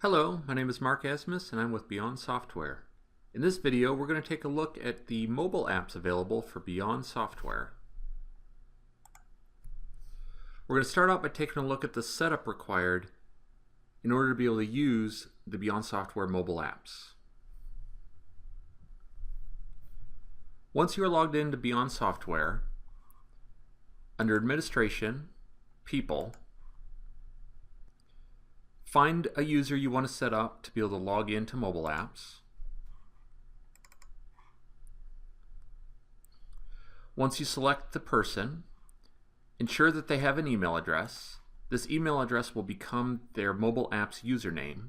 Hello, my name is Mark Asmus and I'm with Beyond Software. In this video we're going to take a look at the mobile apps available for Beyond Software. We're going to start out by taking a look at the setup required in order to be able to use the Beyond Software mobile apps. Once you are logged into Beyond Software, under Administration, People, find a user you want to set up to be able to log into mobile apps. Once you select the person, ensure that they have an email address. This email address will become their mobile app's username.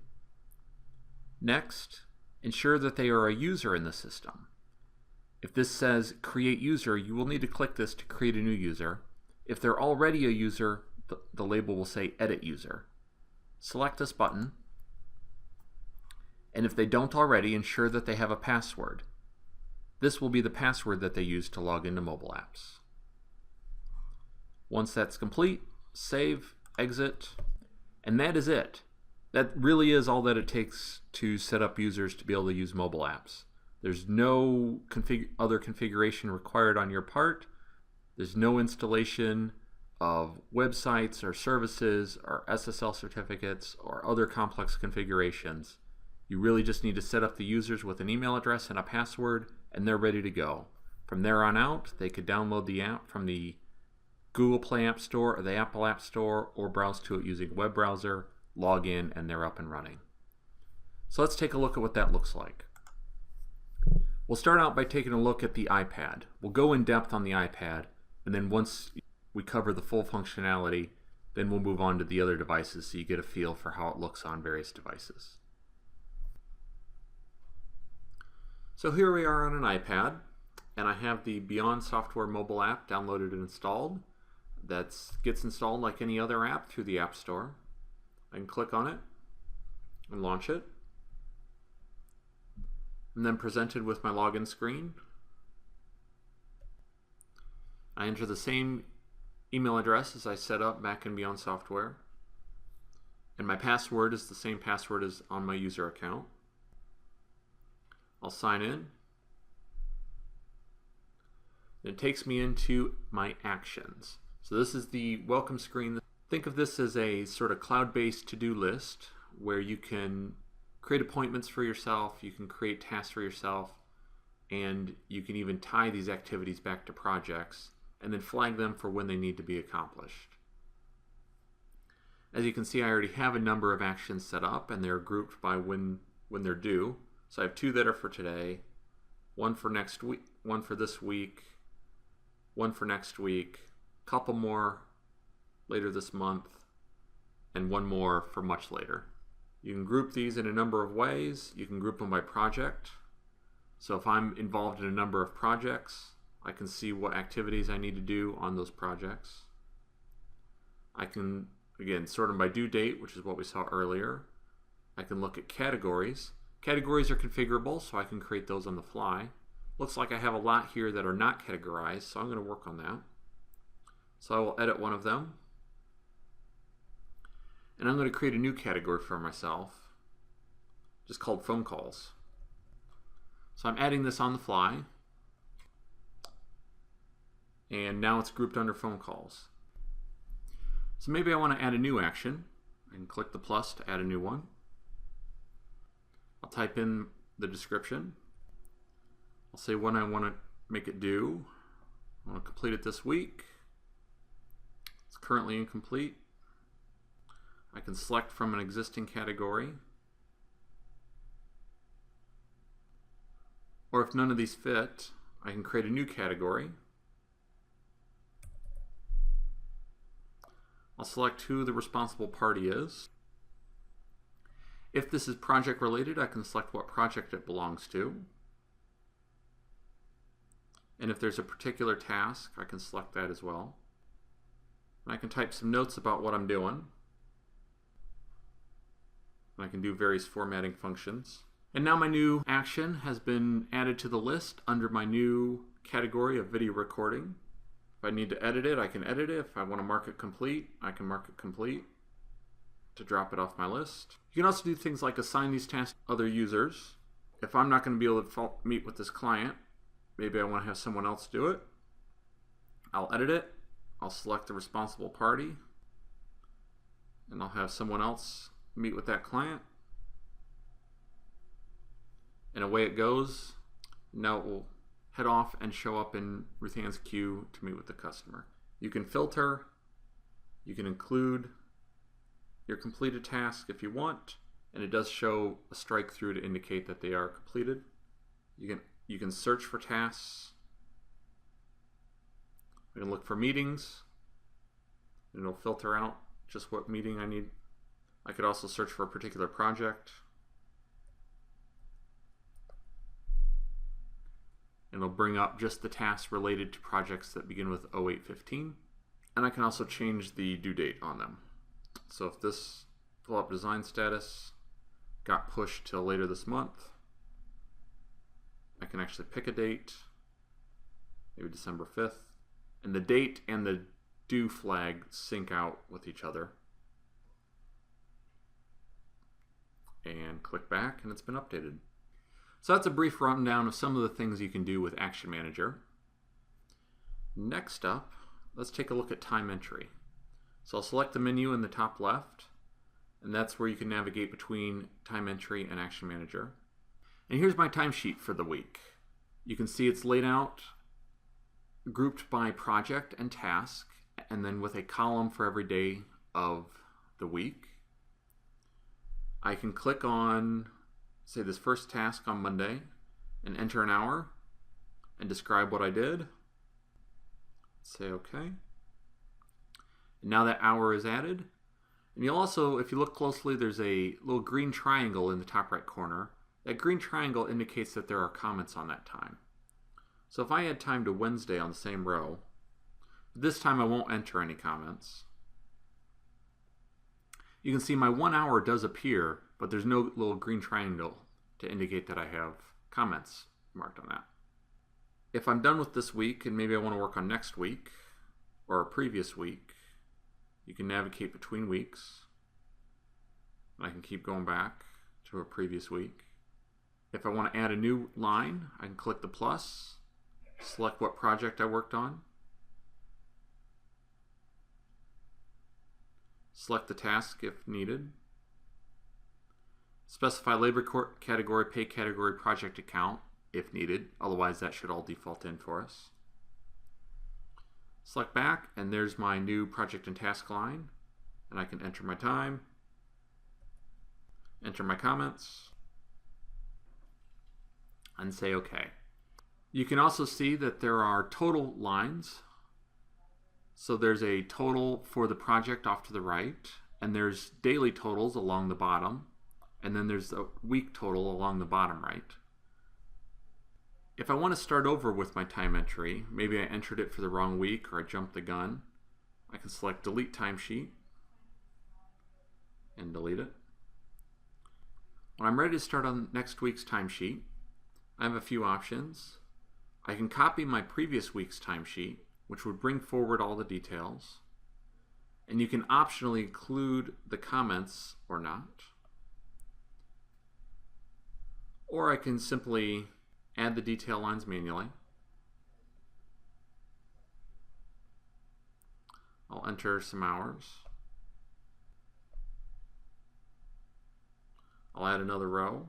Next, ensure that they are a user in the system. If this says Create User, you will need to click this to create a new user. If they're already a user, the label will say Edit User. Select this button, and if they don't already, ensure that they have a password. This will be the password that they use to log into mobile apps. Once that's complete, save, exit, and that is it. That really is all that it takes to set up users to be able to use mobile apps. There's no other configuration required on your part. There's no installation of websites or services or SSL certificates or other complex configurations. You really just need to set up the users with an email address and a password, and they're ready to go. From there on out, they could download the app from the Google Play App Store or the Apple App Store, or browse to it using a web browser, log in, and they're up and running. So let's take a look at what that looks like. We'll start out by taking a look at the iPad. We'll go in depth on the iPad, and then once we cover the full functionality, then we'll move on to the other devices so you get a feel for how it looks on various devices. So here we are on an iPad, and I have the Beyond Software mobile app downloaded and installed. That gets installed like any other app through the App Store. I can click on it and launch it. I'm then presented with my login screen. I enter the same email address as I set up back in Beyond Software, and my password is the same password as on my user account. I'll sign in. And it takes me into my actions. So this is the welcome screen. Think of this as a sort of cloud-based to-do list where you can create appointments for yourself, you can create tasks for yourself, and you can even tie these activities back to projects and then flag them for when they need to be accomplished. As you can see, I already have a number of actions set up, and they're grouped by when they're due. So I have 2 that are for today, 1 for next week, 1 for this week, 1 for next week, a couple more later this month, and 1 more for much later. You can group these in a number of ways. You can group them by project. So if I'm involved in a number of projects, I can see what activities I need to do on those projects. I can, again, sort them by due date, which is what we saw earlier. I can look at categories. Categories are configurable, so I can create those on the fly. Looks like I have a lot here that are not categorized, so I'm going to work on that. So I will edit one of them. And I'm going to create a new category for myself, just called phone calls. So I'm adding this on the fly. And now it's grouped under phone calls. So maybe I want to add a new action. I can click the plus to add a new one. I'll type in the description. I'll say when I want to make it due. I want to complete it this week. It's currently incomplete. I can select from an existing category. Or if none of these fit, I can create a new category. I'll select who the responsible party is. If this is project related, I can select what project it belongs to. And if there's a particular task, I can select that as well. And I can type some notes about what I'm doing. And I can do various formatting functions. And now my new action has been added to the list under my new category of video recording. If I need to edit it, I can edit it. If I want to mark it complete, I can mark it complete. to drop it off my list. You can also do things like assign these tasks to other users. If I'm not going to be able to meet with this client, maybe I want to have someone else do it. I'll edit it. I'll select the responsible party, and I'll have someone else meet with that client. And away it goes. Now it will head off and show up in Ruth Ann's queue to meet with the customer. You can filter. You can include your completed task if you want, and it does show a strike through to indicate that they are completed. You can search for tasks. I can look for meetings, and it'll filter out just what meeting I need. I could also search for a particular project, and it'll bring up just the tasks related to projects that begin with 0815. And I can also change the due date on them. So if this follow-up design status got pushed till later this month, I can actually pick a date, maybe December 5th, and the date and the due flag sync out with each other. And click back, and it's been updated. So that's a brief rundown of some of the things you can do with Action Manager. Next up, let's take a look at time entry. So I'll select the menu in the top left, and that's where you can navigate between time entry and Action Manager. And here's my timesheet for the week. You can see it's laid out, grouped by project and task, and then with a column for every day of the week. I can click on, say, this first task on Monday and enter an hour and describe what I did. Say OK. And now that hour is added. And you'll also, if you look closely, there's a little green triangle in the top right corner. That green triangle indicates that there are comments on that time. So if I add time to Wednesday on the same row, this time I won't enter any comments. You can see my 1 hour does appear, but there's no little green triangle to indicate that I have comments marked on that. If I'm done with this week and maybe I want to work on next week or a previous week, you can navigate between weeks. And I can keep going back to a previous week. If I want to add a new line, I can click the plus, select what project I worked on, select the task if needed, specify labor category, pay category, project account if needed, otherwise that should all default in for us. Select back, and there's my new project and task line, and I can enter my time, enter my comments, and say OK. You can also see that there are total lines. So there's a total for the project off to the right, and there's daily totals along the bottom, and then there's a week total along the bottom right. If I want to start over with my time entry, maybe I entered it for the wrong week or I jumped the gun, I can select Delete Timesheet and delete it. When I'm ready to start on next week's timesheet, I have a few options. I can copy my previous week's timesheet, which would bring forward all the details, and you can optionally include the comments or not. Or I can simply add the detail lines manually. I'll enter some hours. I'll add another row.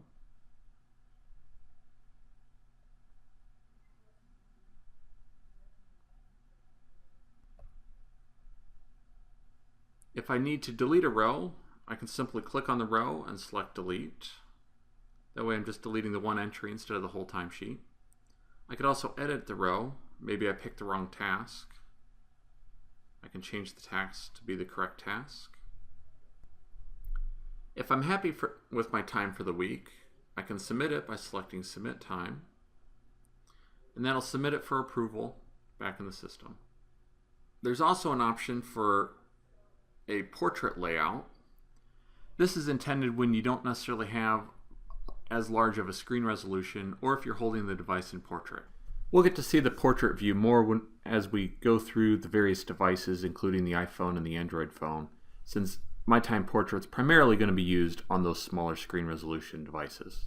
If I need to delete a row, I can simply click on the row and select delete. That way I'm just deleting the one entry instead of the whole timesheet. I could also edit the row. Maybe I picked the wrong task. I can change the task to be the correct task. If I'm happy with my time for the week, I can submit it by selecting Submit Time, and that'll submit it for approval back in the system. There's also an option for a portrait layout. This is intended when you don't necessarily have as large of a screen resolution, or if you're holding the device in portrait. We'll get to see the portrait view more as we go through the various devices, including the iPhone and the Android phone, since MyTime Portrait's primarily going to be used on those smaller screen resolution devices.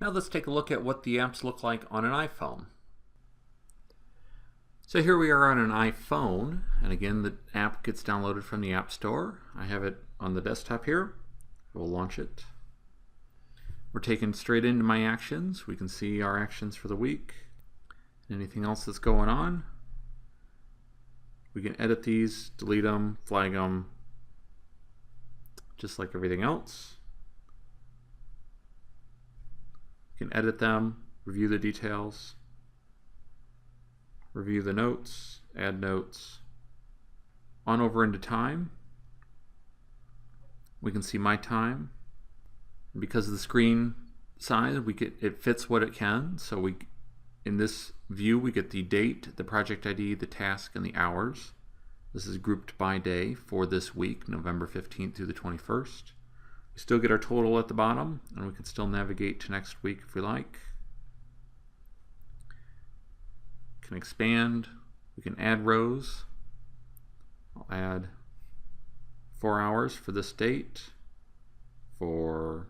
Now let's take a look at what the apps look like on an iPhone. So here we are on an iPhone, and again the app gets downloaded from the App Store. I have it on the desktop here. We'll launch it. We're taken straight into my actions. We can see our actions for the week. Anything else that's going on. We can edit these, delete them, flag them, just like everything else. You can edit them, review the details, review the notes, add notes. On over into time, we can see my time. And because of the screen size, it fits what it can. So in this view, we get the date, the project ID, the task, and the hours. This is grouped by day for this week, November 15th through the 21st. We still get our total at the bottom, and we can still navigate to next week if we like. We can expand. We can add rows. I'll add 4 hours for this date for,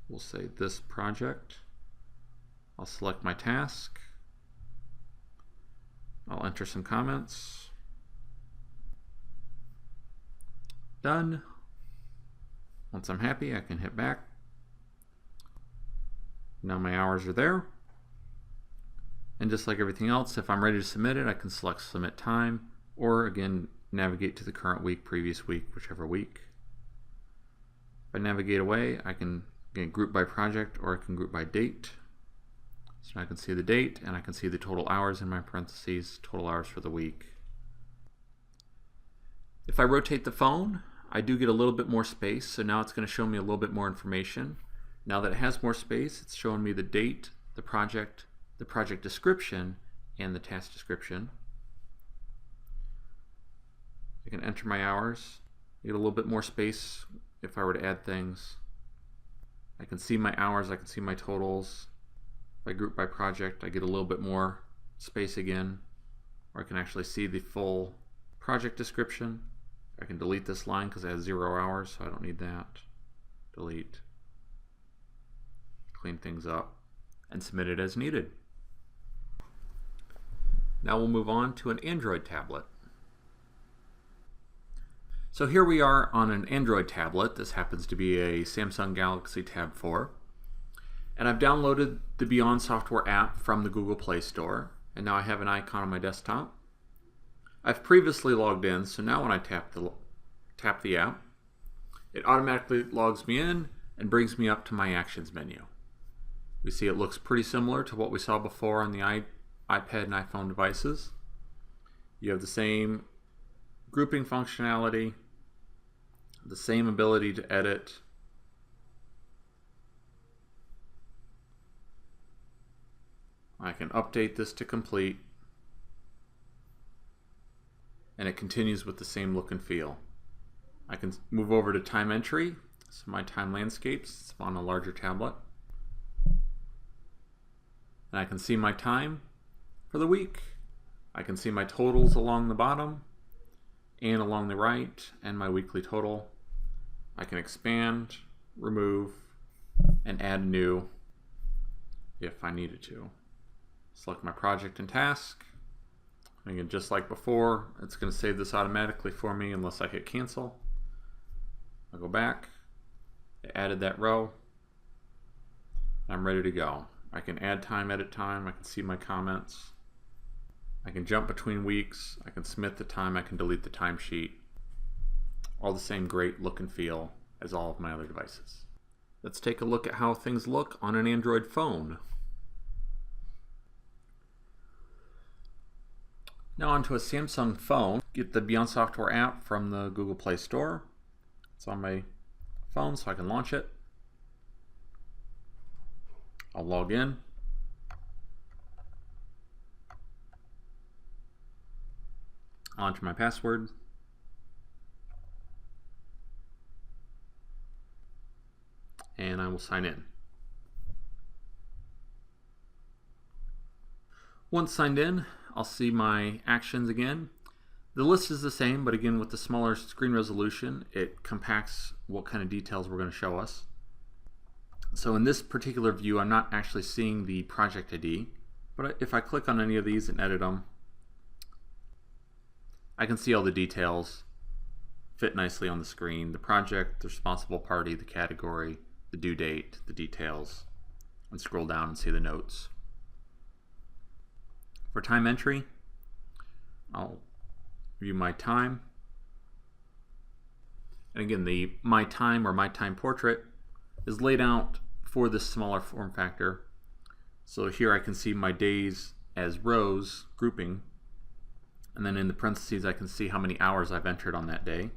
we'll say, this project. I'll select my task. I'll enter some comments. Done. Once I'm happy, I can hit back. Now my hours are there. And just like everything else, if I'm ready to submit it, I can select Submit Time, or again, navigate to the current week, previous week, whichever week. If I navigate away, I can again group by project, or I can group by date. So I can see the date, and I can see the total hours in my parentheses, total hours for the week. If I rotate the phone, I do get a little bit more space, so now it's going to show me a little bit more information. Now that it has more space, it's showing me the date, the project description, and the task description. I can enter my hours. I get a little bit more space if I were to add things. I can see my hours, I can see my totals. If I group by project, I get a little bit more space again, or I can actually see the full project description. I can delete this line because it has 0 hours, so I don't need that. Delete. Clean things up and submit it as needed. Now we'll move on to an Android tablet. So here we are on an Android tablet. This happens to be a Samsung Galaxy Tab 4. And I've downloaded the Beyond Software app from the Google Play Store. And now I have an icon on my desktop. I've previously logged in, so now when I tap the app, it automatically logs me in and brings me up to my Actions menu. We see it looks pretty similar to what we saw before on the iPad and iPhone devices. You have the same grouping functionality, the same ability to edit. I can update this to complete, and it continues with the same look and feel. I can move over to time entry, so my time landscapes, it's on a larger tablet. And I can see my time for the week. I can see my totals along the bottom and along the right, and my weekly total. I can expand, remove, and add new if I needed to. Select my project and task. Again, just like before, it's going to save this automatically for me unless I hit cancel. I'll go back. I added that row. I'm ready to go. I can add time, edit time. I can see my comments. I can jump between weeks. I can submit the time. I can delete the timesheet. All the same great look and feel as all of my other devices. Let's take a look at how things look on an Android phone. Now onto a Samsung phone. Get the Beyond Software app from the Google Play Store. It's on my phone, so I can launch it. I'll log in. I'll enter my password. And I will sign in. Once signed in, I'll see my actions again. The list is the same, but again, with the smaller screen resolution, it compacts what kind of details we're going to show us. So in this particular view, I'm not actually seeing the project ID, but if I click on any of these and edit them, I can see all the details fit nicely on the screen. The project, the responsible party, the category, the due date, the details, and scroll down and see the notes. For time entry, I'll view my time. And again, the my time or my time portrait is laid out for this smaller form factor. So here I can see my days as rows grouping, and then in the parentheses I can see how many hours I've entered on that day.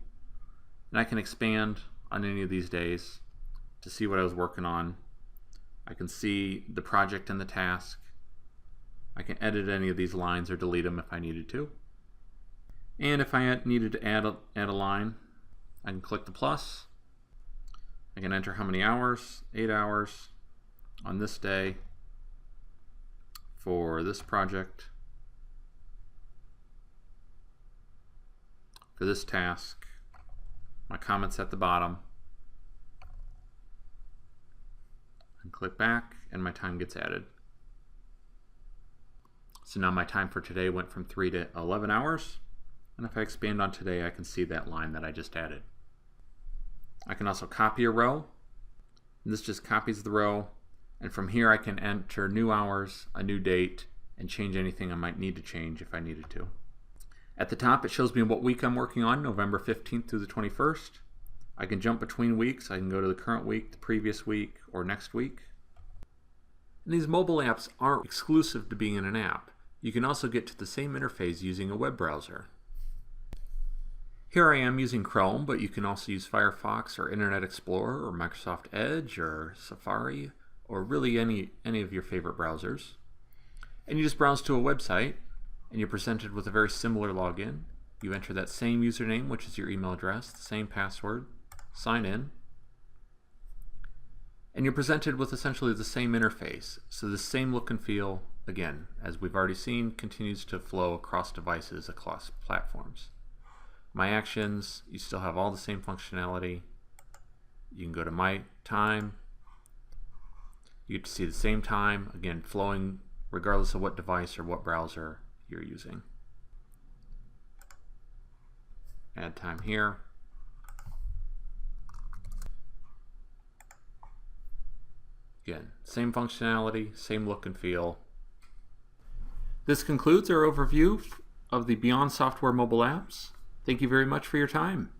And I can expand on any of these days to see what I was working on. I can see the project and the task. I can edit any of these lines or delete them if I needed to. And if I needed to add a line, I can click the plus. I can enter how many hours, 8 hours on this day for this project, for this task. My comments at the bottom. And click back and my time gets added. So now my time for today went from 3 to 11 hours. And if I expand on today, I can see that line that I just added. I can also copy a row. And this just copies the row. And from here I can enter new hours, a new date, and change anything I might need to change if I needed to. At the top it shows me what week I'm working on, November 15th through the 21st. I can jump between weeks. I can go to the current week, the previous week, or next week. And these mobile apps aren't exclusive to being in an app. You can also get to the same interface using a web browser. Here I am using Chrome, but you can also use Firefox or Internet Explorer or Microsoft Edge or Safari or really any of your favorite browsers. And you just browse to a website and you're presented with a very similar login. You enter that same username, which is your email address, the same password, sign in, and you're presented with essentially the same interface. So the same look and feel, again, as we've already seen, continues to flow across devices, across platforms. My actions, you still have all the same functionality. You can go to my time. You get to see the same time, again, flowing regardless of what device or what browser you're using. Add time here. Again, same functionality, same look and feel. This concludes our overview of the Beyond Software mobile apps. Thank you very much for your time.